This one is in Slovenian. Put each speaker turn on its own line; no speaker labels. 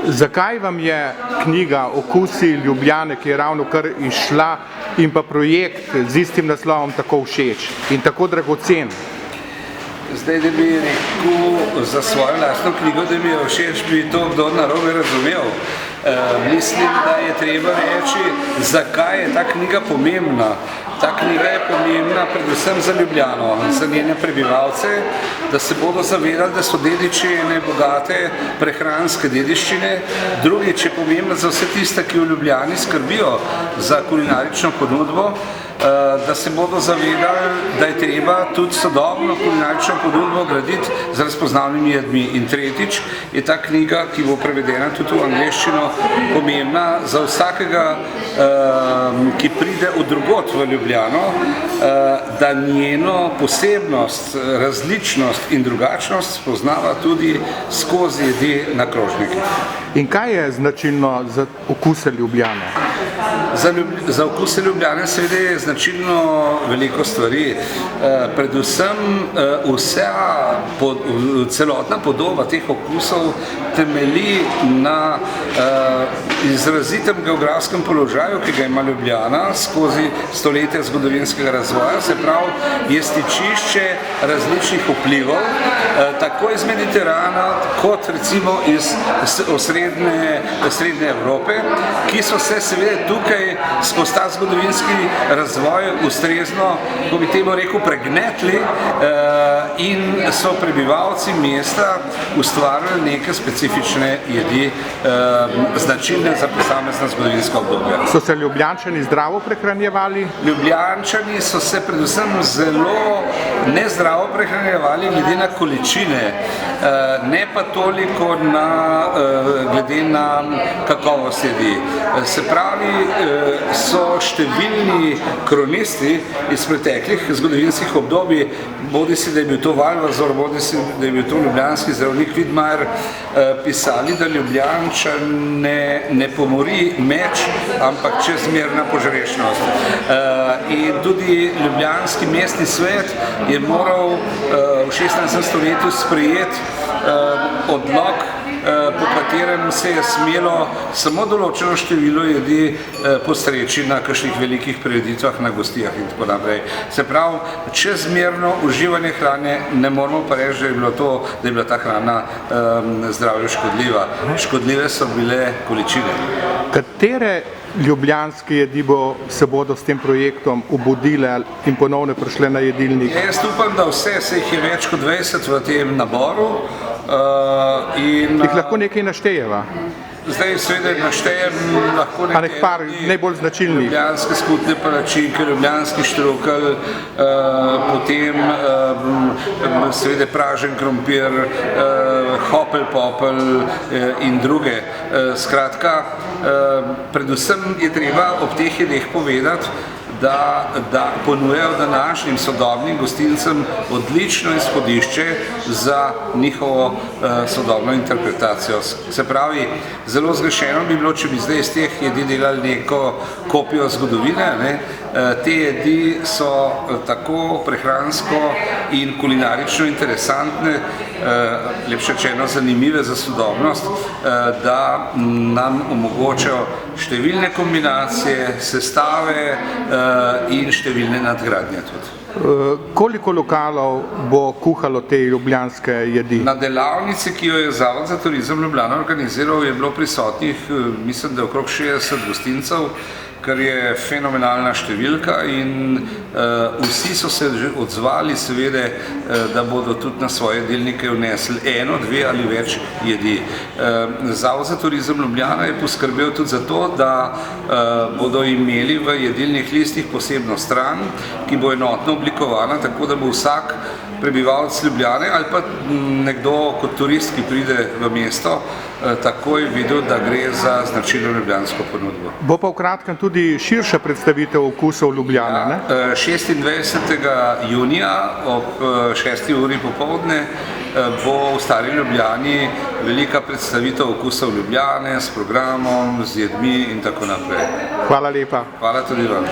Zakaj vam je knjiga Okusi Ljubljane, ki je ravno kar izšla, in pa projekt z istim naslovom tako všeč in tako dragocen?
Zdaj, da bi rekel za svojo lastno knjigo, da mi je všeč, bi to kdo narobe razumel. Mislim, da je treba reči, zakaj je ta knjiga pomembna. Ta knjiga je pomembna predvsem za Ljubljano, za njene prebivalce, da se bodo zavedali, da so dediči ene bogate prehranske dediščine. Drugič je pomembna za vse tiste, ki v Ljubljani skrbijo za kulinarično ponudbo, da se bodo zavedali, da je treba tudi sodobno kulinarično ponudbo graditi z razpoznavnimi jedmi. In tretjič je ta knjiga, ki bo prevedena tudi v angleščino, pomembna za vsakega, ki pride od drugot v Ljubljano, da njeno posebnost, različnost in drugačnost spoznava tudi skozi jedi na krožnikih.
In kaj je značilno za okuse Ljubljane?
Za okuse Ljubljane seveda je značilno veliko stvari. Predvsem celotna podoba teh okusov temelji na izrazitem geografskem položaju, ki ga ima Ljubljana skozi stoletja zgodovinskega razvoja, se pravi, je stičišče različnih vplivov, tako iz Mediterana, kot recimo iz Srednje Evrope, ki so se seveda tukaj skozi ta zgodovinski razvoj ustrezno, ko bi temu rekel, pregnetli in so prebivalci mesta ustvarjali neke specifične jedi, značilne za posamezna zgodovinska obdobja.
So se Ljubljančani zdravo prehranjevali?
Ljubljančani so se predvsem zelo nezdravo prehranjevali glede na količine, ne pa toliko glede na kakovost jedi. Se pravi, so številni kronisti iz preteklih zgodovinskih obdobij, bodisi da je bil to Valvazor, bodisi da je bil to ljubljanski zdravnik Vidmajer, pisali, da Ljubljančane ne pomori meč, ampak čezmerna požrešnost. In tudi ljubljanski mestni svet je moral v 16. stoletju sprejeti odlok, po katerem se je smelo samo določeno število jedi postreči na kakšnih velikih prireditvah, na gostijah in tako naprej. Se pravi, čezmerno uživanje hrane ne moramo pa reči, da je bila ta hrana zdravju škodljiva. Škodljive so bile količine.
Katere ljubljanske jedi se bodo s tem projektom obudile in ponovno prišle na jedilnik?
Jaz upam, da vse, se jih je več kot 20 v tem naboru.
Jih lahko nekaj naštejeva?
Zdaj seveda naštejem lahko
nekaj najbolj značilnih.
Ljubljanske skutne palačinke, ljubljanski štrukelj, potem seveda pražen krompir, hopel popel in druge. Skratka, predvsem je treba ob teh jedeh povedati, da ponujajo današnjim sodobnim gostilcem odlično izhodišče za njihovo sodobno interpretacijo. Se pravi, zelo zgrešeno bi bilo, če bi zdaj iz teh jedi delali neko kopijo zgodovine. Te jedi so tako prehransko in kulinarično interesantne, lepše rečeno zanimive za sodobnost, da nam omogočajo številne kombinacije, sestave in številne nadgradnje tudi.
Koliko lokalov bo kuhalo te ljubljanske jedi?
Na delavnici, ki jo je Zavod za turizem Ljubljana organiziral, je bilo prisotnih, mislim, da okrog 60 gostincev, kar je fenomenalna številka in vsi so se že odzvali seveda, da bodo tudi na svoje jedilnike vnesli eno, dve ali več jedi. Zavod za turizem Ljubljana je poskrbel tudi za to, da bodo imeli v jedilnih listih posebno stran, ki bo enotno oblikovana, tako da bo vsak prebivalec Ljubljane ali pa nekdo kot turist, ki pride v mesto, takoj videl, da gre za značilno ljubljansko ponudbo.
Bo pa v kratkem tudi širša predstavitev okusov Ljubljane, ne?
26. junija ob 6. uri popoldne bo v Stari Ljubljani velika predstavitev okusov Ljubljane s programom, z jedmi in tako naprej.
Hvala lepa.
Hvala tudi vam.